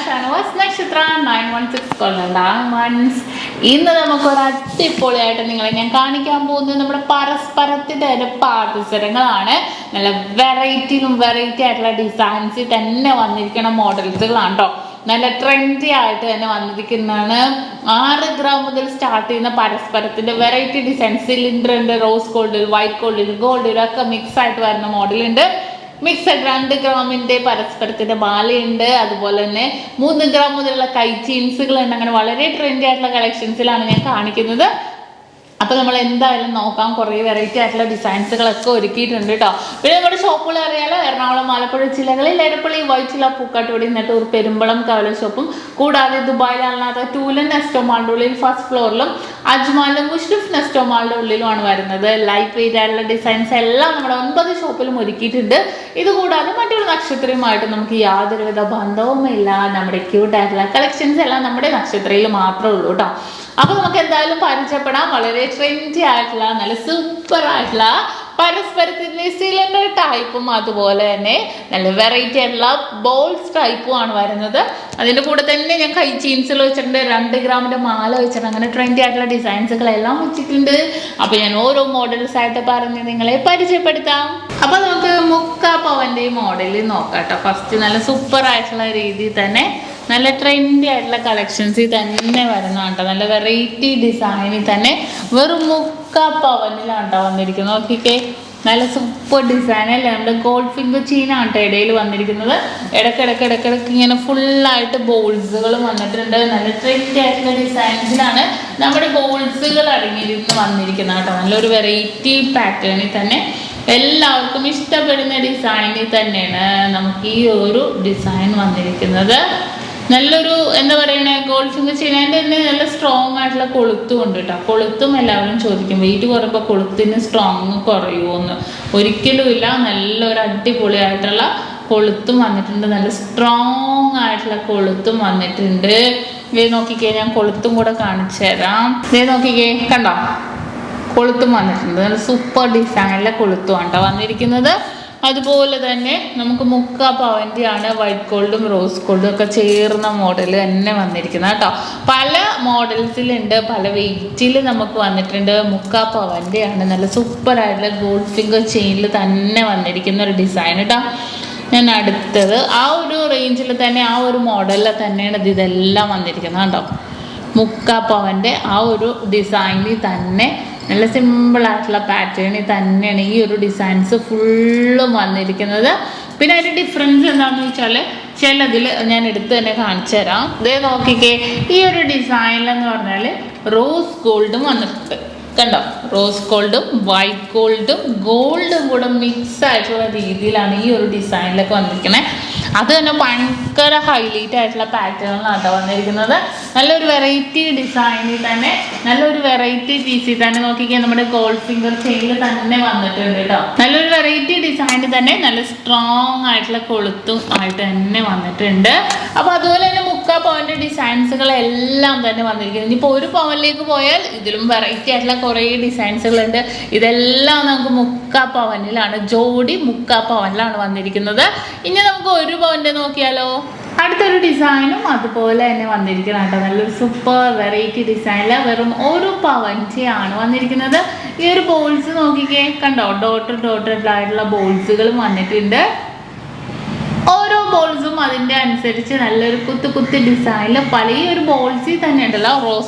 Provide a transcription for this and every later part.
ഷാനവാസ് നക്ഷത്ര 916 കൊല്ലണ്ടാമൻസ്. ഇന്ന് നമുക്കൊരു അടിപൊളിയായിട്ട് നിങ്ങളെ ഞാൻ കാണിക്കാൻ പോകുന്നത് നമ്മുടെ പരസ്പരത്തിൻ്റെ പാദസരങ്ങളാണ്. നല്ല വെറൈറ്റി ആയിട്ടുള്ള ഡിസൈൻസ് തന്നെ വന്നിരിക്കുന്ന മോഡൽസുകളാണ് കേട്ടോ. നല്ല ട്രെൻഡി ആയിട്ട് തന്നെ വന്നിരിക്കുന്നതാണ്. 6 ഗ്രാം മുതൽ സ്റ്റാർട്ട് ചെയ്യുന്ന പരസ്പരത്തിൻ്റെ വെറൈറ്റി ഡിസൈൻ, സിലിണ്ടർ ഉണ്ട്, റോസ് ഗോൾഡിൽ, വൈറ്റ് ഗോൾഡിൽ, ഗോൾഡിലൊക്കെ മിക്സ് ആയിട്ട് വരുന്ന മോഡലുണ്ട്. മിക്സഡ് 2 ഗ്രാമിൻ്റെ പരസ്പരത്തിൻ്റെ മാലയുണ്ട്. അതുപോലെ തന്നെ 3 ഗ്രാം മുതലുള്ള കൈ ചെയിൻസുകളുണ്ട്. അങ്ങനെ വളരെ ട്രെൻഡി ആയിട്ടുള്ള കളക്ഷൻസിലാണ് ഞാൻ കാണിക്കുന്നത്. അപ്പോൾ നമ്മൾ എന്തായാലും നോക്കാം. കുറേ വെറൈറ്റി ആയിട്ടുള്ള ഡിസൈൻസുകളൊക്കെ ഒരുക്കിയിട്ടുണ്ട് കേട്ടോ. പിന്നെ നമ്മുടെ ഷോപ്പുകൾ അറിയാലോ, എറണാകുളം, ആലപ്പുഴ ജില്ലകളിൽ എടപ്പള്ളി, വൈറ്റില, പൂക്കാട്ടുപടി, നെട്ടൂർ, പെരുമ്പളം, കവല ഷോപ്പും കൂടാതെ ദുബായിലാണത് ടൂലൻ നെസ്റ്റോ മാളിൻ്റെ ഉള്ളിൽ ഫസ്റ്റ് ഫ്ലോറിലും അജ്മാലിലും മുഷ്രിഫ് നെസ്റ്റോ മാളിൻ്റെ ഉള്ളിലുമാണ് വരുന്നത്. ലൈറ്റ് വെയിറ്റ് ആയിട്ടുള്ള ഡിസൈൻസ് എല്ലാം നമ്മുടെ 9 ഷോപ്പിലും ഒരുക്കിയിട്ടുണ്ട്. ഇതുകൂടാതെ മറ്റൊരു നക്ഷത്രയുമായിട്ട് നമുക്ക് യാതൊരുവിധ ബന്ധവുമില്ല. നമ്മുടെ ക്യൂട്ട് ആയിട്ടുള്ള കളക്ഷൻസ് എല്ലാം നമ്മുടെ നക്ഷത്രയിൽ മാത്രമേ ഉള്ളൂ കേട്ടോ. അപ്പോൾ നമുക്ക് എന്തായാലും പരിചയപ്പെടാം. വളരെ ട്രെൻഡി ആയിട്ടുള്ള നല്ല സൂപ്പർ ആയിട്ടുള്ള പരസ്പരത്തിൻ്റെ സിലിണ്ടർ ടൈപ്പും അതുപോലെ തന്നെ നല്ല വെറൈറ്റി ആയിട്ടുള്ള ബോൾസ് ടൈപ്പും ആണ് വരുന്നത്. അതിൻ്റെ കൂടെ തന്നെ ഞാൻ കൈ ചെയിൻസുകൾ വെച്ചിട്ടുണ്ട്, 2 ഗ്രാമിൻ്റെ മാല വെച്ചിട്ടുണ്ട്. അങ്ങനെ ട്രെൻഡി ആയിട്ടുള്ള ഡിസൈൻസുകളെല്ലാം വെച്ചിട്ടുണ്ട്. അപ്പോൾ ഞാൻ ഓരോ മോഡൽസ് ആയിട്ട് പറഞ്ഞ് നിങ്ങളെ പരിചയപ്പെടുത്താം. അപ്പോൾ നമുക്ക് മുക്കാ പവൻ്റെ മോഡലിൽ നോക്കാം കേട്ടോ. ഫസ്റ്റ് നല്ല സൂപ്പർ ആയിട്ടുള്ള രീതിയിൽ തന്നെ നല്ല ട്രെൻഡി ആയിട്ടുള്ള കളക്ഷൻസിൽ തന്നെ വരുന്നതാണ് കേട്ടോ. നല്ല വെറൈറ്റി ഡിസൈനിൽ തന്നെ വെറും 3/4 പവനിലാണ് കേട്ടോ വന്നിരിക്കുന്നത്. നോക്കിക്കേ, നല്ല സൂപ്പർ ഡിസൈൻ അല്ലേ. നമ്മുടെ ഗോൾഡ് ഫിംഗർ ചെയിനാണ് കേട്ടോ ഇടയിൽ വന്നിരിക്കുന്നത്. ഇടയ്ക്കിടയ്ക്ക് ഇങ്ങനെ ഫുള്ളായിട്ട് ബോൾസുകളും വന്നിട്ടുണ്ട്. നല്ല ട്രെൻഡി ആയിട്ടുള്ള ഡിസൈൻസിലാണ് നമ്മുടെ ബോൾസുകൾ അടങ്ങിയിരുന്ന് വന്നിരിക്കുന്നത് കേട്ടോ. നല്ലൊരു വെറൈറ്റി പാറ്റേണിൽ തന്നെ എല്ലാവർക്കും ഇഷ്ടപ്പെടുന്ന ഡിസൈനിൽ തന്നെയാണ് നമുക്ക് ഈ ഒരു ഡിസൈൻ വന്നിരിക്കുന്നത്. നല്ലൊരു എന്താ പറയണേ, ഗോൾഡ് ഫിംഗർ ചെയ്യുന്നതിൻ്റെ തന്നെ നല്ല സ്ട്രോങ് ആയിട്ടുള്ള കൊളുത്തും ഉണ്ട് കേട്ടോ. കൊളുത്തും എല്ലാവരും ചോദിക്കും, വെയിറ്റ് കുറയുമ്പോൾ കൊളുത്തിന് സ്ട്രോങ് കുറയുമോ എന്ന്. ഒരിക്കലും ഇല്ല. നല്ലൊരു അടിപൊളിയായിട്ടുള്ള കൊളുത്തും വന്നിട്ടുണ്ട്. നല്ല സ്ട്രോങ് ആയിട്ടുള്ള കൊളുത്തും വന്നിട്ടുണ്ട്. ഇത് നോക്കിക്കേ, ഞാൻ കൊളുത്തും കൂടെ കാണിച്ചു തരാം. ഇത് നോക്കിക്കേ, കണ്ടോ, കൊളുത്തും വന്നിട്ടുണ്ട്. നല്ല സൂപ്പർ ഡിസൈനിലെ കൊളുത്തുമാണ് കേട്ടോ വന്നിരിക്കുന്നത്. അതുപോലെ തന്നെ നമുക്ക് 3/4 പവൻ്റെ ആണ് വൈറ്റ് ഗോൾഡും റോസ് ഗോൾഡും ഒക്കെ ചേർന്ന മോഡൽ തന്നെ വന്നിരിക്കുന്നത് കേട്ടോ. പല മോഡൽസിലുണ്ട്, പല വെയിറ്റിൽ നമുക്ക് വന്നിട്ടുണ്ട്. 3/4 പവൻ്റെ ആണ് നല്ല സൂപ്പറായിട്ടുള്ള ഗോൾഡ് ഫിംഗർ ചെയിനിൽ തന്നെ വന്നിരിക്കുന്ന ഒരു ഡിസൈൻ കേട്ടോ. ഞാൻ അടുത്തത് ആ ഒരു റേഞ്ചിൽ തന്നെ ആ ഒരു മോഡലിൽ തന്നെയാണ് ഇതെല്ലാം വന്നിരിക്കുന്നത് കേട്ടോ. 3/4 പവൻ്റെ ആ ഒരു ഡിസൈനിൽ തന്നെ നല്ല സിമ്പിളായിട്ടുള്ള പാറ്റേണിൽ തന്നെയാണ് ഈ ഒരു ഡിസൈൻസ് ഫുള്ളും വന്നിരിക്കുന്നത്. പിന്നെ അതിൻ്റെ ഡിഫറൻസ് എന്താണെന്ന് വെച്ചാൽ ചിലതിൽ ഞാൻ എടുത്ത് തന്നെ കാണിച്ചു തരാം. ഇതേ നോക്കിക്കേ, ഈ ഒരു ഡിസൈനിലെന്ന് പറഞ്ഞാൽ റോസ് ഗോൾഡും വന്നിട്ടുണ്ട്. കണ്ടോ, റോസ് ഗോൾഡും വൈറ്റ് ഗോൾഡും കൂടെ മിക്സ് ആയിട്ടുള്ള രീതിയിലാണ് ഈ ഒരു ഡിസൈനിലൊക്കെ വന്നിരിക്കുന്നത്. അത് തന്നെ ഭയങ്കര ഹൈലൈറ്റ് ആയിട്ടുള്ള പാറ്റേണിലാണ് വന്നിരിക്കുന്നത്. നല്ലൊരു വെറൈറ്റി ഡിസൈനിൽ തന്നെ നല്ലൊരു വെറൈറ്റി പീസിൽ തന്നെ നോക്കിക്കാൻ നമ്മുടെ ഗോൾഡ് ഫിംഗർ ചെയിനിൽ തന്നെ വന്നിട്ടുണ്ട് കേട്ടോ. നല്ലൊരു വെറൈറ്റി ഡിസൈനിൽ തന്നെ നല്ല സ്ട്രോങ് ആയിട്ടുള്ള കൊളുത്തും ആയിട്ട് തന്നെ വന്നിട്ടുണ്ട്. അപ്പോൾ അതുപോലെ തന്നെ 3/4 പവൻ്റെ ഡിസൈൻസുകളെല്ലാം തന്നെ വന്നിരിക്കുന്നത്. ഇനിയിപ്പോൾ 1 പവനിലേക്ക് പോയാൽ ഇതിലും വെറൈറ്റി ആയിട്ടുള്ള കുറേ ഡിസൈൻസുകളുണ്ട്. ഇതെല്ലാം നമുക്ക് 3/4 പവനിലാണ്, ജോഡി 3/4 പവനിലാണ് വന്നിരിക്കുന്നത്. ഇനി നമുക്ക് 1 പവൻ്റെ നോക്കിയാലോ. അടുത്തൊരു ഡിസൈനും അതുപോലെ തന്നെ വന്നിരിക്കണം കേട്ടോ. നല്ലൊരു സൂപ്പർ വെറൈറ്റി ഡിസൈനിൽ വെറും 1 പവൻ്റെ ആണ് വന്നിരിക്കുന്നത്. ഈ ഒരു ബോൾസ് നോക്കിക്കേ, കണ്ടോ, ഡോട്ടഡ് ആയിട്ടുള്ള ബോൾസുകളും വന്നിട്ടുണ്ട്. ഓരോ ബോൾസും അതിൻ്റെ അനുസരിച്ച് നല്ലൊരു കുത്തി ഡിസൈനിൽ പല ഈ ഒരു ബോൾസിൽ തന്നെ ഉണ്ടല്ലോ.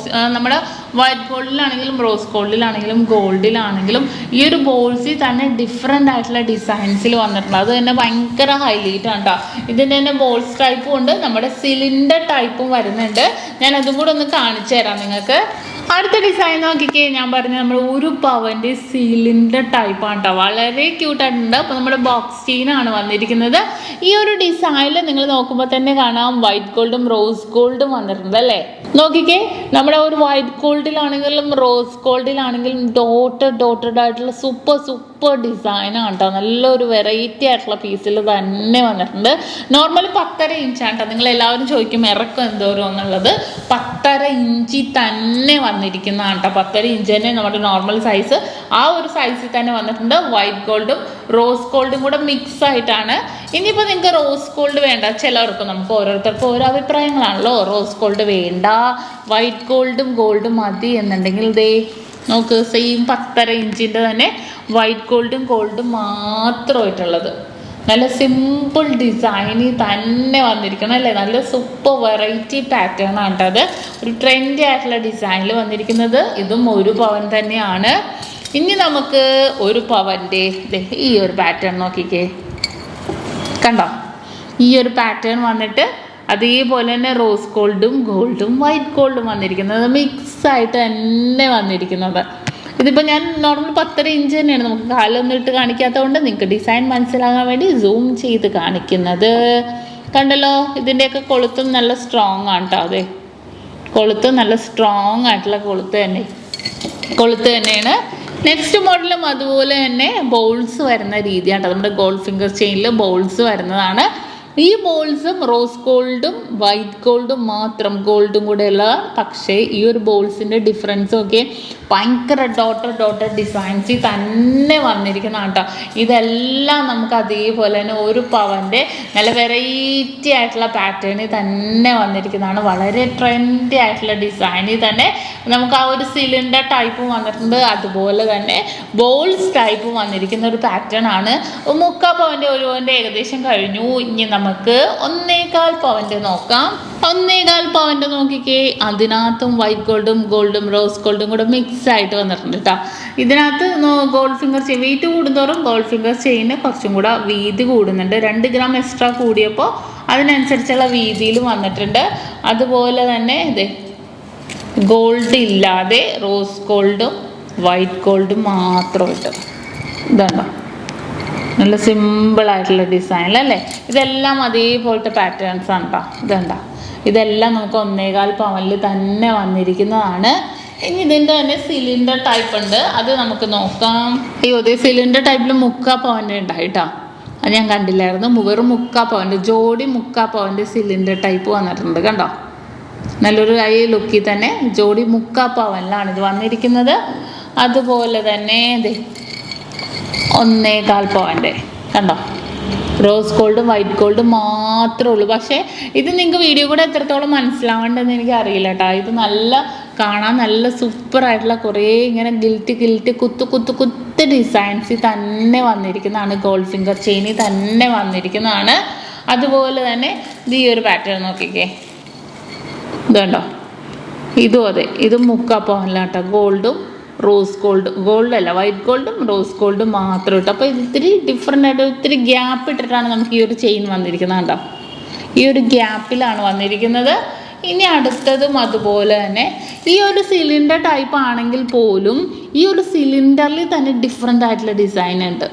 നമ്മുടെ വൈറ്റ് ഗോൾഡിലാണെങ്കിലും റോസ് ഗോൾഡിലാണെങ്കിലും ഗോൾഡിലാണെങ്കിലും ഈ ഒരു ബോൾസിൽ തന്നെ ഡിഫറെൻ്റ് ആയിട്ടുള്ള ഡിസൈൻസിൽ വന്നിട്ടുണ്ട്. അത് തന്നെ ഭയങ്കര ഹൈലൈറ്റ് ആണ് കേട്ടോ. ഇതിൻ്റെ തന്നെ ബോൾസ് ടൈപ്പും ഉണ്ട്, നമ്മുടെ സിലിണ്ടർ ടൈപ്പും വരുന്നുണ്ട്. ഞാൻ അതും കൂടെ ഒന്ന് കാണിച്ചു തരാം നിങ്ങൾക്ക്. അടുത്ത ഡിസൈൻ നോക്കിക്കേ, ഞാൻ പറഞ്ഞ നമ്മൾ 1 പവൻ്റെ സിലിണ്ടർ ടൈപ്പാണ് കേട്ടോ. വളരെ ക്യൂട്ടായിട്ടുണ്ട്. അപ്പോൾ നമ്മുടെ ബോക്സ് ചെയിനാണ് വന്നിരിക്കുന്നത്. ഈ ഒരു ഡിസൈനിൽ നിങ്ങൾ നോക്കുമ്പോൾ തന്നെ കാണാം വൈറ്റ് ഗോൾഡും റോസ് ഗോൾഡും വന്നിട്ടുണ്ട് അല്ലേ. നോക്കിക്കേ, നമ്മുടെ ഒരു വൈറ്റ് ഗോൾഡിലാണെങ്കിലും റോസ് ഗോൾഡിലാണെങ്കിലും ഡോട്ടഡ് ആയിട്ടുള്ള സൂപ്പർ ഡിസൈനാണ് കേട്ടോ. നല്ലൊരു വെറൈറ്റി ആയിട്ടുള്ള പീസിൽ തന്നെ വന്നിട്ടുണ്ട്. നോർമൽ 10.5 ഇഞ്ചാണ് കേട്ടോ. നിങ്ങൾ എല്ലാവരും ചോദിക്കും ഇറക്കം എന്തോരം എന്നുള്ളത്. 10.5 ഇഞ്ചിൽ തന്നെ വന്നിരിക്കുന്നതാണ് കേട്ടോ. 10.5 ഇഞ്ച് തന്നെ നമ്മുടെ നോർമൽ സൈസ്, ആ ഒരു സൈസിൽ തന്നെ വന്നിട്ടുണ്ട്. വൈറ്റ് ഗോൾഡും റോസ് ഗോൾഡും കൂടെ മിക്സ് ആയിട്ടാണ്. ഇനിയിപ്പോൾ നിങ്ങൾക്ക് റോസ് ഗോൾഡ് വേണ്ട, ചിലർക്ക് നമുക്ക് ഓരോരുത്തർക്കും ഓരോ അഭിപ്രായങ്ങളാണല്ലോ. റോസ് ഗോൾഡ് വേണ്ട, വൈറ്റ് ഗോൾഡും മതി എന്നുണ്ടെങ്കിൽ ദേ നോക്ക്, സെയിം 10.5 ഇഞ്ചിൻ്റെ തന്നെ വൈറ്റ് ഗോൾഡും മാത്രമായിട്ടുള്ളത് നല്ല സിമ്പിൾ ഡിസൈനിൽ തന്നെ വന്നിരിക്കണം അല്ലേ. നല്ല സൂപ്പർ വെറൈറ്റി പാറ്റേൺ ആണ് കേട്ടോ. അത് ഒരു ട്രെൻഡി ആയിട്ടുള്ള ഡിസൈനിൽ വന്നിരിക്കുന്നത്. ഇതും 1 പവൻ തന്നെയാണ്. ഇനി നമുക്ക് 1 പവൻ്റെ ഈ ഒരു പാറ്റേൺ നോക്കിക്കേ, കണ്ടോ? ഈ ഒരു പാറ്റേൺ വന്നിട്ട് അതേപോലെ തന്നെ റോസ് ഗോൾഡും വൈറ്റ് ഗോൾഡും വന്നിരിക്കുന്നത്, മിക്സ് ആയിട്ട് തന്നെ വന്നിരിക്കുന്നത്. ഇതിപ്പോൾ ഞാൻ നോർമൽ 10.5 ഇഞ്ച് തന്നെയാണ്, നമുക്ക് കാലൊന്നും ഇട്ട് കാണിക്കാത്തത് കൊണ്ട് നിങ്ങൾക്ക് ഡിസൈൻ മനസ്സിലാകാൻ വേണ്ടി സൂം ചെയ്ത് കാണിക്കുന്നത്. കണ്ടല്ലോ, ഇതിൻ്റെയൊക്കെ കൊളുത്തും നല്ല സ്ട്രോങ് ആണ് കേട്ടോ. അതെ, കൊളുത്ത് നല്ല സ്ട്രോങ് ആയിട്ടുള്ള കൊളുത്ത് തന്നെയാണ്. നെക്സ്റ്റ് മോഡലും അതുപോലെ തന്നെ ബോൾസ് വരുന്ന രീതിയാണ് കേട്ടോ. നമ്മുടെ ഗോൾഡ് ഫിംഗർ ചെയിനിൽ ബോൾസ് വരുന്നതാണ്. ഈ ബോൾസും റോസ് ഗോൾഡും വൈറ്റ് ഗോൾഡും മാത്രം, ഗോൾഡും കൂടെ ഉള്ള. പക്ഷേ ഈ ഒരു ബോൾസിൻ്റെ ഡിഫറൻസും ഒക്കെ ഭയങ്കര ഡോട്ടർ ഡിസൈൻസിൽ തന്നെ വന്നിരിക്കുന്നതാണ് കേട്ടോ. ഇതെല്ലാം നമുക്ക് അതേപോലെ തന്നെ 1 പവൻ്റെ നല്ല വെറൈറ്റി ആയിട്ടുള്ള പാറ്റേണിൽ തന്നെ വന്നിരിക്കുന്നതാണ്. വളരെ ട്രെൻഡി ആയിട്ടുള്ള ഡിസൈനിൽ തന്നെ നമുക്ക് ആ ഒരു സിലിണ്ടർ ടൈപ്പും വന്നിട്ടുണ്ട്, അതുപോലെ തന്നെ ബോൾസ് ടൈപ്പും വന്നിരിക്കുന്ന ഒരു പാറ്റേൺ ആണ്. 3/4 പവൻ്റെ 1 പവൻ്റെ ഏകദേശം കഴിഞ്ഞു. ഇനി നമുക്ക് 1.25 പവൻ്റെ നോക്കാം. 1.25 പവൻ്റെ നോക്കിക്കേ, അതിനകത്തും വൈറ്റ് ഗോൾഡും റോസ് ഗോൾഡും കൂടെ മിക്സ് ആയിട്ട് വന്നിട്ടുണ്ട് കേട്ടോ. ഇതിനകത്ത് ഗോൾഡ് ഫിംഗർ ചെയിൻ വെയിറ്റ് കൂടുന്തോറും ഗോൾഡ് ഫിംഗർ ചെയിന് കുറച്ചും കൂടെ വീതി കൂടുന്നുണ്ട്. 2 ഗ്രാം എക്സ്ട്രാ കൂടിയപ്പോൾ അതിനനുസരിച്ചുള്ള വീതിയിൽ വന്നിട്ടുണ്ട്. അതുപോലെ തന്നെ ഇത് ഗോൾഡ് ഇല്ലാതെ റോസ് ഗോൾഡും വൈറ്റ് ഗോൾഡും മാത്രമായിട്ട് ഇതുണ്ടോ, നല്ല സിമ്പിളായിട്ടുള്ള ഡിസൈനിലല്ലേ. ഇതെല്ലാം അതേപോലത്തെ പാറ്റേൺസ് ആണ് കേട്ടോ. ഇതുണ്ടോ, ഇതെല്ലാം നമുക്ക് 1.25 പവനിൽ തന്നെ വന്നിരിക്കുന്നതാണ്. ഇനി ഇതിൻ്റെ തന്നെ സിലിണ്ടർ ടൈപ്പ് ഉണ്ട്, അത് നമുക്ക് നോക്കാം. അതേ സിലിണ്ടർ ടൈപ്പിൽ 3/4 പവൻ്റെ ഉണ്ടായി കേട്ടോ. അത് ഞാൻ കണ്ടില്ലായിരുന്നു. വെറും 3/4 പവൻ്റെ ജോഡി 3/4 പവൻ്റെ സിലിണ്ടർ ടൈപ്പ് വന്നിട്ടുണ്ട്. കണ്ടോ, നല്ലൊരു ഐ ലുക്കിൽ തന്നെ ജോഡി 3/4 പവനിലാണ് ഇത് വന്നിരിക്കുന്നത്. അതുപോലെ തന്നെ 1.25 പവൻ്റെ കണ്ടോ, റോസ് ഗോൾഡും വൈറ്റ് ഗോൾഡും മാത്രമേ ഉള്ളൂ. പക്ഷേ ഇത് നിങ്ങൾക്ക് വീഡിയോ കൂടെ എത്രത്തോളം മനസ്സിലാവേണ്ടതെന്ന് എനിക്ക് അറിയില്ല കേട്ടോ. ഇത് നല്ല കാണാൻ നല്ല സൂപ്പറായിട്ടുള്ള കുറേ ഇങ്ങനെ ഗിൽറ്റ് കുത്ത് ഡിസൈൻസിൽ തന്നെ വന്നിരിക്കുന്നതാണ്. ഗോൾഡ് ഫിംഗർ ചെയിനിൽ തന്നെ വന്നിരിക്കുന്നതാണ്. അതുപോലെ തന്നെ ഈ ഒരു പാറ്റേൺ നോക്കിക്കേ, ഇതുണ്ടോ, ഇതും അതെ, ഇതും 3/4 പവനിലാണ് കേട്ടോ. ഗോൾഡല്ല വൈറ്റ് ഗോൾഡും റോസ് ഗോൾഡും മാത്രം ഇട്ടു. അപ്പോൾ ഇത്തിരി ഡിഫറെൻ്റ് ആയിട്ട് ഇത്തിരി ഗ്യാപ്പ് ഇട്ടിട്ടാണ് നമുക്ക് ഈ ഒരു ചെയിൻ വന്നിരിക്കുന്നത് കേട്ടോ. ഈ ഒരു ഗ്യാപ്പിലാണ് വന്നിരിക്കുന്നത്. ഇനി അടുത്തതും അതുപോലെ തന്നെ ഈ ഒരു സിലിണ്ടർ ടൈപ്പ് ആണെങ്കിൽ പോലും ഈ ഒരു സിലിണ്ടറിൽ തന്നെ ഡിഫറെൻ്റ് ആയിട്ടുള്ള ഡിസൈൻ ഉണ്ട്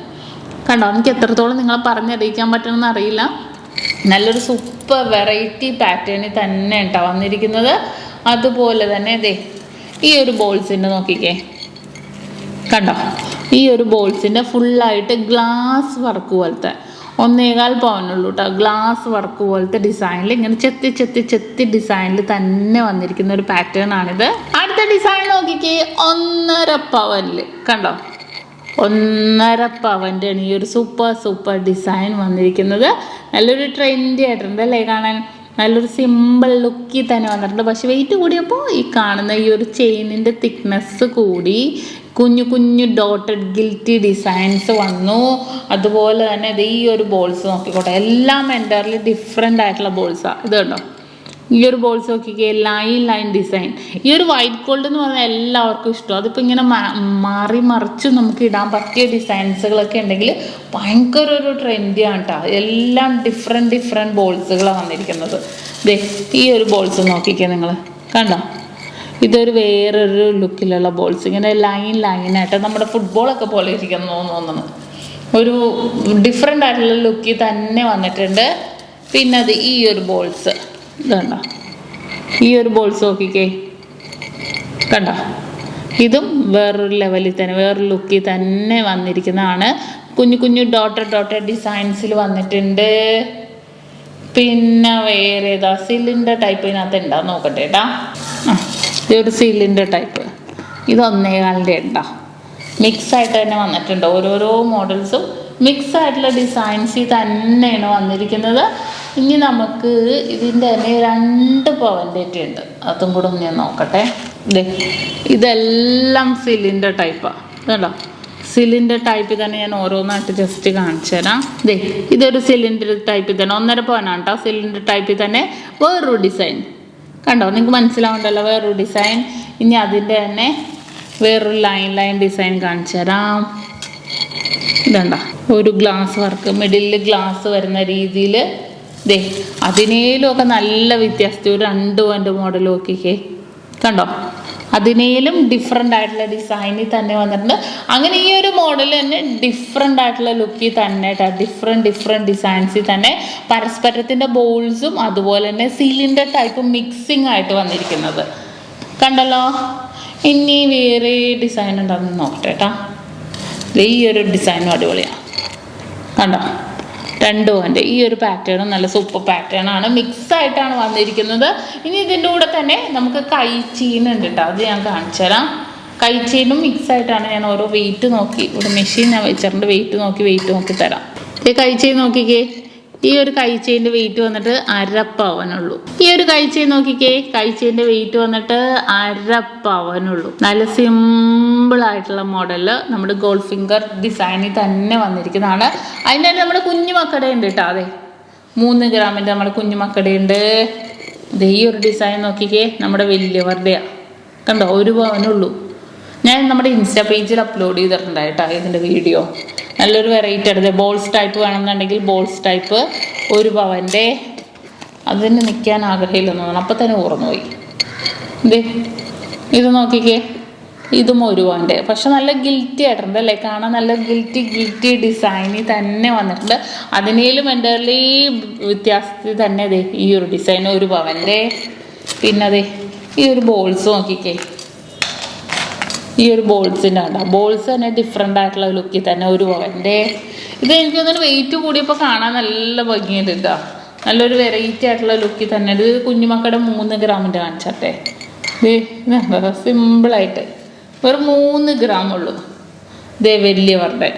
കണ്ടോ. എനിക്ക് എത്രത്തോളം നിങ്ങളെ പറഞ്ഞറിയിക്കാൻ പറ്റണമെന്ന് അറിയില്ല. നല്ലൊരു സൂപ്പർ വെറൈറ്റി പാറ്റേണിൽ തന്നെ കേട്ടോ വന്നിരിക്കുന്നത്. അതുപോലെ തന്നെ ഈ ഒരു ബോൾസിൻ്റെ നോക്കിക്കേ, കണ്ടോ, ഈ ഒരു ബോൾസിൻ്റെ ഫുള്ളായിട്ട് ഗ്ലാസ് വർക്ക് പോലത്തെ 1.25 പവനുള്ളൂ കേട്ടോ. ഗ്ലാസ് വർക്ക് പോലത്തെ ഡിസൈനിൽ ഇങ്ങനെ ചെത്തി ഡിസൈനിൽ തന്നെ വന്നിരിക്കുന്ന ഒരു പാറ്റേൺ ആണിത്. അടുത്ത ഡിസൈൻ നോക്കിക്കേ, 1.5 പവനിൽ കണ്ടോ, 1.5 പവൻ്റെ ആണ് ഈ ഒരു സൂപ്പർ ഡിസൈൻ വന്നിരിക്കുന്നത്. നല്ലൊരു ട്രെൻഡി ആയിട്ടുണ്ട് അല്ലേ കാണാൻ. നല്ലൊരു സിമ്പിൾ ലുക്കിൽ തന്നെ വന്നിട്ടുണ്ട്. പക്ഷെ വെയിറ്റ് കൂടിയപ്പോൾ ഈ കാണുന്ന ഈ ഒരു ചെയിനിൻ്റെ തിക്നെസ് കൂടി, കുഞ്ഞു ഡോട്ടഡ് ഗിൽറ്റി ഡിസൈൻസ് വന്നു. അതുപോലെ തന്നെ ഈ ഒരു ബോൾസ് നോക്കിക്കോട്ടെ, എല്ലാം എൻ്റർലി ഡിഫറെൻ്റ് ആയിട്ടുള്ള ബോൾസാണ്. ഇത് കണ്ടോ, ഈ ഒരു ബോൾസ് നോക്കിക്കേ, ലൈൻ ഡിസൈൻ. ഈ ഒരു വൈറ്റ് ഗോൾഡ് എന്ന് പറഞ്ഞാൽ എല്ലാവർക്കും ഇഷ്ടം. അതിപ്പോൾ ഇങ്ങനെ മറിച്ച് നമുക്ക് ഇടാൻ പറ്റിയ ഡിസൈൻസുകളൊക്കെ ഉണ്ടെങ്കിൽ ഭയങ്കര ഒരു ട്രെൻഡിയാണ് കേട്ടോ. എല്ലാം ഡിഫറെൻറ്റ് ബോൾസുകളാണ് വന്നിരിക്കുന്നത്. ഈ ഒരു ബോൾസ് നോക്കിക്കേ നിങ്ങൾ, കണ്ടോ, ഇതൊരു വേറൊരു ലുക്കിലുള്ള ബോൾസ്, ഇങ്ങനെ ലൈനായിട്ട് നമ്മുടെ ഫുട്ബോളൊക്കെ പോലെ ഇരിക്കുന്നു തോന്നുന്നു. ഒരു ഡിഫറെൻ്റ് ആയിട്ടുള്ള ലുക്കിൽ തന്നെ വന്നിട്ടുണ്ട്. പിന്നെ അത് ഈ ഒരു ബോൾസ് ഇതുണ്ടോ, ഈ ഒരു ബോൾസ് നോക്കിക്കേ, കണ്ടോ, ഇതും വേറൊരു ലെവലിൽ തന്നെ വേറൊരു ലുക്കിൽ തന്നെ വന്നിരിക്കുന്നതാണ്. കുഞ്ഞു ഡോട്ടർ ഡിസൈൻസിൽ വന്നിട്ടുണ്ട്. പിന്നെ വേറെ ഏതാ സിലിണ്ടർ ടൈപ്പ് ഇതിനകത്ത് ഉണ്ടാവും നോക്കട്ടെ കേട്ടാ. ഇതൊരു സിലിണ്ടർ ടൈപ്പ്, ഇത് 1.25 ഉണ്ടോ, മിക്സ് ആയിട്ട് തന്നെ വന്നിട്ടുണ്ട്. ഓരോരോ മോഡൽസും മിക്സ് ആയിട്ടുള്ള ഡിസൈൻസിൽ തന്നെയാണ് വന്നിരിക്കുന്നത്. ഇനി നമുക്ക് ഇതിൻ്റെ തന്നെ 2 പവൻ്റെ ഉണ്ട്, അതും കൂടെ ഒന്ന് ഞാൻ നോക്കട്ടെ. ഇതെല്ലാം സിലിണ്ടർ ടൈപ്പാണ് കേട്ടോ. സിലിണ്ടർ ടൈപ്പിൽ തന്നെ ഞാൻ ഓരോന്നായിട്ട് ജസ്റ്റ് കാണിച്ചു തരാം. ഇതൊരു സിലിണ്ടർ ടൈപ്പിൽ തന്നെ 1.5 പവനാണ് കേട്ടോ. സിലിണ്ടർ ടൈപ്പിൽ തന്നെ വേറൊരു ഡിസൈൻ കണ്ടോ, നിങ്ങൾക്ക് മനസ്സിലാവുണ്ടല്ലോ, വേറൊരു ഡിസൈൻ. ഇനി അതിൻ്റെ തന്നെ വേറൊരു ലൈൻ ഡിസൈൻ കാണിച്ചു തരാം. ഇതണ്ട ഒരു ഗ്ലാസ് വർക്ക്, മിഡിലിൽ ഗ്ലാസ് വരുന്ന രീതിയിൽ. അതിനേലുമൊക്കെ നല്ല വ്യത്യാസത്തിൽ ഒരു 2 പവൻ്റെ മോഡൽ നോക്കിക്കേ കണ്ടോ. അതിനേലും ഡിഫറെൻ്റ് ആയിട്ടുള്ള ഡിസൈനിൽ തന്നെ വന്നിട്ടുണ്ട്. അങ്ങനെ ഈ ഒരു മോഡൽ തന്നെ ഡിഫറെൻ്റ് ആയിട്ടുള്ള ലുക്കിൽ തന്നെ ഡിഫറെൻറ്റ് ഡിസൈൻസിൽ തന്നെ പരസ്പരത്തിൻ്റെ ബോൾസും അതുപോലെ തന്നെ സിലിണ്ടർ ടൈപ്പ് മിക്സിങ് ആയിട്ട് വന്നിരിക്കുന്നത് കണ്ടല്ലോ. ഇനി വേറെ ഡിസൈൻ ഉണ്ടെന്ന് നോക്കട്ടെ കേട്ടോ. ഈ ഒരു ഡിസൈനും അടിപൊളിയാണ് കണ്ടോ. 2 പവൻ്റെ ഈ ഒരു പാറ്റേണും നല്ല സൂപ്പർ പാറ്റേൺ ആണ്, മിക്സ് ആയിട്ടാണ് വന്നിരിക്കുന്നത്. ഇനി ഇതിൻ്റെ കൂടെ തന്നെ നമുക്ക് കൈ ചെയിൻ ഉണ്ട് കേട്ടോ, അത് ഞാൻ കാണിച്ചു തരാം. കൈ ചെയിനും മിക്സ് ആയിട്ടാണ്. ഞാൻ ഓരോ വെയിറ്റ് നോക്കി, ഇവിടെ മെഷീൻ ഞാൻ വെച്ചിട്ടുണ്ട്, വെയിറ്റ് നോക്കി തരാം. ഈ കൈ ചെയിൻ നോക്കിക്കേ, ഈ ഒരു കൈ ചെയിൻ്റെ വെയിറ്റ് വന്നിട്ട് 1/2 പവനുള്ളൂ. ഈ ഒരു കൈ ചെയിൻ നോക്കിക്കേ, കൈ ചെയിൻ്റെ വെയിറ്റ് വന്നിട്ട് 1/2 പവനുള്ളൂ. നല്ല സിമ്പിളായിട്ടുള്ള മോഡല് നമ്മുടെ ഗോൾഡ് ഫിംഗർ ഡിസൈനിൽ തന്നെ വന്നിരിക്കുന്നതാണ്. അതിൻ്റെ തന്നെ നമ്മുടെ കുഞ്ഞുമക്കടെ ഉണ്ട് കേട്ടോ. 3 ഗ്രാമിൻ്റെ നമ്മുടെ കുഞ്ഞുമക്കടെ. ഈ ഒരു ഡിസൈൻ നോക്കിക്കേ, നമ്മുടെ വലിയവരുടെയാണ് കണ്ടോ, 1 പവനുള്ളൂ. ഞാൻ നമ്മുടെ ഇൻസ്റ്റാ പേജിൽ അപ്ലോഡ് ചെയ്തിട്ടുണ്ടായിട്ടോ ഇതിൻ്റെ വീഡിയോ. നല്ലൊരു വെറൈറ്റി എടുത്ത് ബോൾസ് ടൈപ്പ് വേണമെന്നുണ്ടെങ്കിൽ ബോൾസ് ടൈപ്പ് 1 പവൻ്റെ. അതിന് നിൽക്കാൻ ആഗ്രഹമില്ലെന്ന് തോന്നുന്നു, അപ്പം തന്നെ ഓർന്നുപോയി. ഇത് നോക്കിക്കേ, ഇതും 1 പവൻ്റെ. പക്ഷെ നല്ല ഗിൽറ്റി ആയിട്ടുണ്ട് അല്ലേ, കാണാൻ നല്ല ഗിൽറ്റി ഡിസൈനിൽ തന്നെ വന്നിട്ടുണ്ട്. അതിനേലും എൻ്റെ വ്യത്യാസത്തിൽ തന്നെ ഈ ഒരു ഡിസൈൻ 1 പവൻ്റെ. പിന്നെ ഈ ഒരു ബോൾസ് നോക്കിക്കേ, ഈ ഒരു ബോൾസിൻ്റെ കണ്ടോ, ബോൾസ് തന്നെ ഡിഫറെൻ്റ് ആയിട്ടുള്ള ലുക്കിൽ തന്നെ 1 പവൻ്റെ. ഇത് എനിക്ക് തോന്നുന്നു വെയിറ്റ് കൂടിയപ്പോൾ കാണാൻ നല്ല ഭംഗിയുണ്ട് കേട്ടോ. നല്ലൊരു വെറൈറ്റി ആയിട്ടുള്ള ലുക്കിൽ തന്നെ. ഇത് കുഞ്ഞുമക്കളുടെ 3 ഗ്രാമിൻ്റെ കാണിച്ചട്ടെ. ഇത് സിമ്പിളായിട്ട് വെറും 3 ഗ്രാമുള്ളൂ. വലിയവരുടെ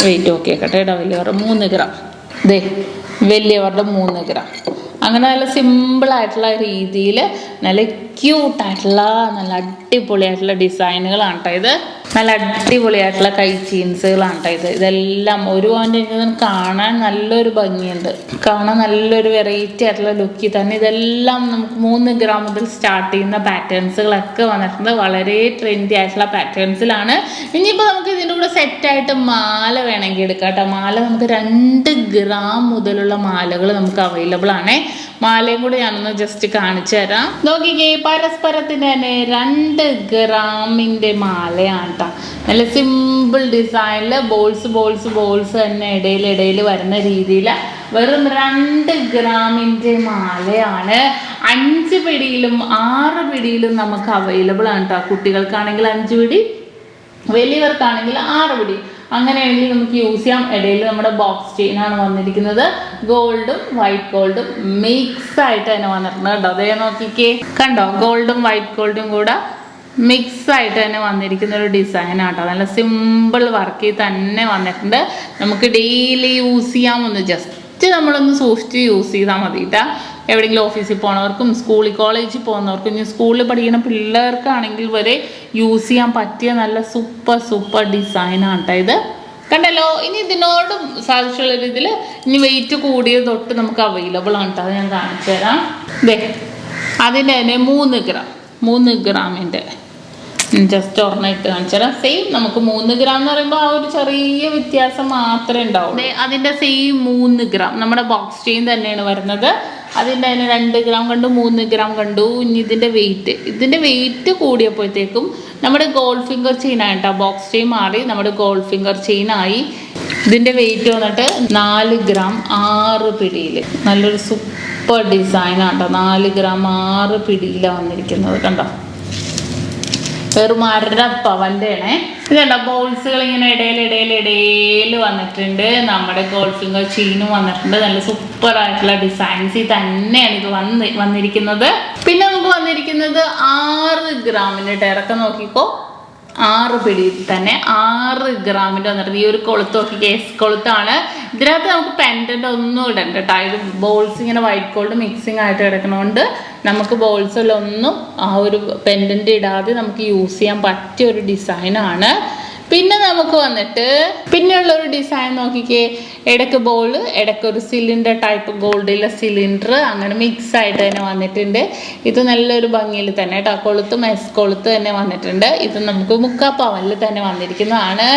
വെയിറ്റ് നോക്കിയേക്കട്ടെ കേട്ടോ. വലിയവരുടെ 3 ഗ്രാം. വലിയവരുടെ 3 ഗ്രാം. അങ്ങനെ നല്ല സിമ്പിളായിട്ടുള്ള രീതിയിൽ നല്ല ക്യൂട്ടായിട്ടുള്ള നല്ല അടിപൊളിയായിട്ടുള്ള ഡിസൈനുകളാണ് കേട്ടോ ഇത്. നല്ല അടിപൊളിയായിട്ടുള്ള കൈ ചെയിൻസുകളാണ് കേട്ടോ ഇതെല്ലാം 1 പവൻ്റെ. എനിക്ക് കാണാൻ നല്ലൊരു ഭംഗിയുണ്ട്, കാണാൻ നല്ലൊരു വെറൈറ്റി ആയിട്ടുള്ള ലുക്കിൽ തന്നെ. ഇതെല്ലാം നമുക്ക് 3 ഗ്രാം മുതൽ സ്റ്റാർട്ട് ചെയ്യുന്ന പാറ്റേൺസുകളൊക്കെ വന്നിട്ടുണ്ട്. വളരെ ട്രെൻഡി ആയിട്ടുള്ള പാറ്റേൺസിലാണ്. ഇനിയിപ്പോൾ നമുക്ക് ഇതിൻ്റെ കൂടെ സെറ്റായിട്ട് മാല വേണമെങ്കിൽ എടുക്കാം കേട്ടോ. മാല നമുക്ക് 2 ഗ്രാം മുതലുള്ള മാലകൾ നമുക്ക് അവൈലബിൾ ആണ്. മാലയും കൂടെ ഞാനൊന്ന് ജസ്റ്റ് കാണിച്ചു തരാം. നോക്കിക്കേ, പരസ്പരത്തിന് തന്നെ 2 ഗ്രാമിൻ്റെ മാലയാണ് കേട്ടോ. നല്ല സിമ്പിൾ ഡിസൈനിൽ ബോൾസ് തന്നെ ഇടയിൽ വരുന്ന രീതിയിൽ വെറും 2 ഗ്രാമിൻ്റെ മാലയാണ്. 5 പിടിയിലും 6 പിടിയിലും നമുക്ക് അവൈലബിൾ ആണ് കേട്ടോ. കുട്ടികൾക്കാണെങ്കിൽ 5 പിടി, വലിയവർക്കാണെങ്കിൽ 6 പിടി. അങ്ങനെയാണെങ്കിൽ നമുക്ക് യൂസ് ചെയ്യാം. ഇടയിൽ നമ്മുടെ ബോക്സ് ചെയിനാണ് വന്നിരിക്കുന്നത്. ഗോൾഡും വൈറ്റ് ഗോൾഡും മിക്സ് ആയിട്ട് തന്നെ വന്നിട്ടുണ്ട് കേട്ടോ. അതേ നോക്കിക്കേ കണ്ടോ, ഗോൾഡും വൈറ്റ് ഗോൾഡും കൂടെ മിക്സ് ആയിട്ട് തന്നെ വന്നിരിക്കുന്ന ഒരു ഡിസൈനാണ് കേട്ടോ. നല്ല സിമ്പിൾ വർക്കിൽ തന്നെ വന്നിട്ടുണ്ട്. നമുക്ക് ഡെയിലി യൂസ് ചെയ്യാമെന്ന് ജസ്റ്റ് നമ്മളൊന്ന് സൂക്ഷിച്ച് യൂസ് ചെയ്താൽ മതി കേട്ടോ. എവിടെയെങ്കിലും ഓഫീസിൽ പോകുന്നവർക്കും സ്കൂളിൽ കോളേജിൽ പോകുന്നവർക്കും ഇനി സ്കൂളിൽ പഠിക്കുന്ന പിള്ളേർക്കാണെങ്കിൽ വരെ യൂസ് ചെയ്യാൻ പറ്റിയ നല്ല സൂപ്പർ ഡിസൈനാണ് കേട്ടോ ഇത്. കണ്ടല്ലോ. ഇനി ഇതിനോടും സാധിച്ചുള്ള രീതിയിൽ ഇനി വെയിറ്റ് കൂടിയ തൊട്ട് നമുക്ക് അവൈലബിൾ ആണ് കേട്ടോ. അത് ഞാൻ കാണിച്ചു തരാം. അതിൻ്റെ തന്നെ 3 ഗ്രാമിൻ്റെ ജസ്റ്റ് ഒരെണ്ണിട്ട് കാണിച്ചു തരാം. സെയിം നമുക്ക് 3 ഗ്രാം എന്ന് പറയുമ്പോൾ ആ ഒരു ചെറിയ വ്യത്യാസം മാത്രമേ ഉണ്ടാവുള്ളൂ. അതിൻ്റെ സെയിം 3 ഗ്രാം നമ്മുടെ ബോക്സ് ചെയിൻ തന്നെയാണ് വരുന്നത്. അതിൻ്റെ അതിന് 2 ഗ്രാം കണ്ടു, 3 ഗ്രാം കണ്ടു. ഇനി ഇതിൻ്റെ വെയിറ്റ് കൂടിയപ്പോഴത്തേക്കും നമ്മുടെ ഗോൾഡ് ഫിംഗർ ചെയിൻ ആയിട്ടോ. ബോക്സ് ചെയിൻ മാറി നമ്മുടെ ഗോൾഡ് ഫിംഗർ ചെയിൻ ആയി. ഇതിൻ്റെ വെയിറ്റ് വന്നിട്ട് 4 ഗ്രാം 6 പിടിയിൽ. നല്ലൊരു സൂപ്പർ ഡിസൈനാണ് കേട്ടോ. 4 ഗ്രാം 6 പിടിയിലാണ് വന്നിരിക്കുന്നത് കണ്ടോ. വെറും 1/2 പവൻ്റെ ആണേ. ഇതുണ്ടോ, ബോൾസുകൾ ഇങ്ങനെ ഇടയിൽ വന്നിട്ടുണ്ട്. നമ്മുടെ ഗോൾഡ് ഫിംഗർ ചെയിനും വന്നിട്ടുണ്ട്. നല്ല സൂപ്പർ ആയിട്ടുള്ള ഡിസൈൻസിൽ തന്നെയാണ് ഇത് വന്നിരിക്കുന്നത്. പിന്നെ നമുക്ക് വന്നിരിക്കുന്നത് 6 ഗ്രാമിൻ്റെ ഇറക്കം നോക്കിക്കോ. 6 പിടിയിൽ തന്നെ 6 ഗ്രാമിൻ്റെ വന്നിട്ടുണ്ട്. ഈ ഒരു കൊളുത്ത് നോക്കി, കേസ് കൊളുത്താണ്. ഇതിനകത്ത് നമുക്ക് പെൻഡൻ്റ് ഒന്നും ഇടണ്ട കേട്ടോ. ഇത് ബോൾസ് ഇങ്ങനെ വൈറ്റ് ഗോൾഡ് മിക്സിങ് ആയിട്ട് കിടക്കണോണ്ട് നമുക്ക് ബോൾസിലൊന്നും ആ ഒരു പെൻഡൻ്റ് ഇടാതെ നമുക്ക് യൂസ് ചെയ്യാൻ പറ്റിയ ഒരു ഡിസൈനാണ്. പിന്നെ നമുക്ക് വന്നിട്ട് പിന്നെയുള്ളൊരു ഡിസൈൻ നോക്കിക്കേ, ഇടയ്ക്ക് ബോൾ, ഇടയ്ക്കൊരു സിലിണ്ടർ ടൈപ്പ് ഗോൾഡിലെ സിലിണ്ടർ, അങ്ങനെ മിക്സ് ആയിട്ട് തന്നെ വന്നിട്ടുണ്ട്. ഇത് നല്ലൊരു ഭംഗിയിൽ തന്നെ കേട്ടോ, കൊളുത്ത് മെസ് കൊളുത്ത് തന്നെ വന്നിട്ടുണ്ട്. ഇത് നമുക്ക് 3/4 പവനിൽ തന്നെ വന്നിരിക്കുന്നതാണ്.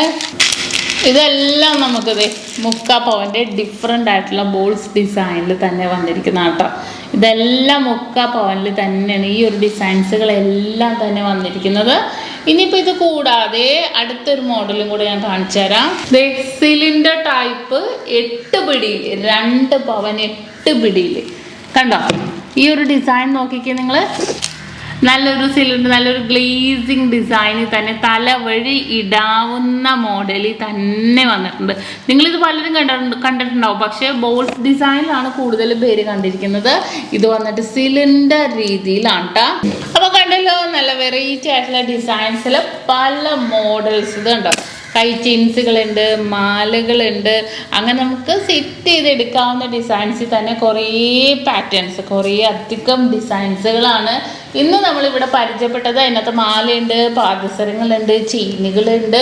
ഇതെല്ലാം നമുക്കിത് 3/4 പവൻ്റെ ഡിഫറെൻ്റ് ആയിട്ടുള്ള ബോൾസ് ഡിസൈനിൽ തന്നെ വന്നിരിക്കുന്നതാണ് കേട്ടോ. ഇതെല്ലാം 3/4 പവനിൽ തന്നെയാണ് ഈ ഒരു ഡിസൈൻസുകളെല്ലാം തന്നെ വന്നിരിക്കുന്നത്. ഇനിയിപ്പോൾ ഇത് കൂടാതെ അടുത്തൊരു മോഡലും കൂടെ ഞാൻ കാണിച്ചു തരാം. സിലിണ്ടർ ടൈപ്പ് 8 പിടിയിൽ 2 പവൻ 8 പിടിയിൽ കണ്ടോ. ഈ ഒരു ഡിസൈൻ നോക്കിക്കേ നിങ്ങൾ, നല്ലൊരു സിലിണ്ടർ, നല്ലൊരു ഗ്ലേസിങ് ഡിസൈനിൽ തന്നെ തലവഴി ഇടാവുന്ന മോഡലിൽ തന്നെ വന്നിട്ടുണ്ട്. നിങ്ങളിത് പലരും കണ്ടിട്ടുണ്ടാവും, പക്ഷേ ബോൾസ് ഡിസൈനിലാണ് കൂടുതൽ പേര് കണ്ടിരിക്കുന്നത്. ഇത് വന്നിട്ട് സിലിണ്ടർ രീതിയിലാണ് കേട്ടോ. അപ്പോൾ കണ്ടല്ലോ, നല്ല വെറൈറ്റി ആയിട്ടുള്ള ഡിസൈൻസിൽ പല മോഡൽസ് ഇത് കണ്ടോ. കൈ ചെയിൻസുകളുണ്ട്, മാലകളുണ്ട്, അങ്ങനെ നമുക്ക് സെറ്റ് ചെയ്തെടുക്കാവുന്ന ഡിസൈൻസിൽ തന്നെ കുറേ പാറ്റേൺസ്, കുറേ അധികം ഡിസൈൻസുകളാണ് ഇന്ന് നമ്മളിവിടെ പരിചയപ്പെട്ടത്. അതിനകത്ത് മാലയുണ്ട്, പാദസരങ്ങളുണ്ട്, ചെയിനുകളുണ്ട്,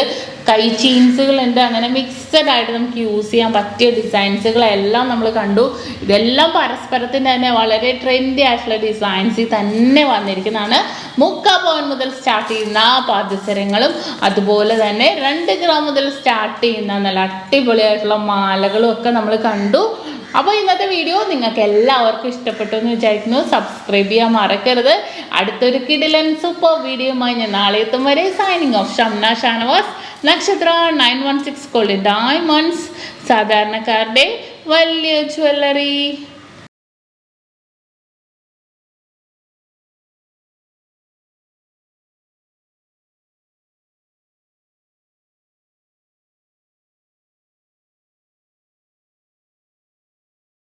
കൈ ചെയിൻസുകളുണ്ട്, അങ്ങനെ മിക്സഡ് ആയിട്ട് നമുക്ക് യൂസ് ചെയ്യാൻ പറ്റിയ ഡിസൈൻസുകളെല്ലാം നമ്മൾ കണ്ടു. ഇതെല്ലാം പരസ്പരത്തിൻ്റെ തന്നെ വളരെ ട്രെൻഡി ആയിട്ടുള്ള ഡിസൈൻസിൽ തന്നെ വന്നിരിക്കുന്നതാണ്. 3/4 പവൻ മുതൽ സ്റ്റാർട്ട് ചെയ്യുന്ന പാദസരങ്ങളും അതുപോലെ തന്നെ 2 ഗ്രാം മുതൽ സ്റ്റാർട്ട് ചെയ്യുന്ന നല്ല അടിപൊളിയായിട്ടുള്ള മാലകളും ഒക്കെ നമ്മൾ കണ്ടു. അപ്പോൾ ഇന്നത്തെ വീഡിയോ നിങ്ങൾക്ക് എല്ലാവർക്കും ഇഷ്ടപ്പെട്ടു എന്ന് വിചാരിക്കുന്നു. സബ്സ്ക്രൈബ് ചെയ്യാൻ മറക്കരുത്. അടുത്തൊരു കിടിലൻ സൂപ്പർ വീഡിയോയുമായി ഞാൻ നാളെ എത്തും വരെ സൈനിങ് ഓഫ്. ഷംന ഷാനവാസ്, നക്ഷത്ര 916 ഗോൾഡ് ഡയമണ്ട്സ്, സാധാരണക്കാരുടെ വലിയ ജ്വല്ലറി.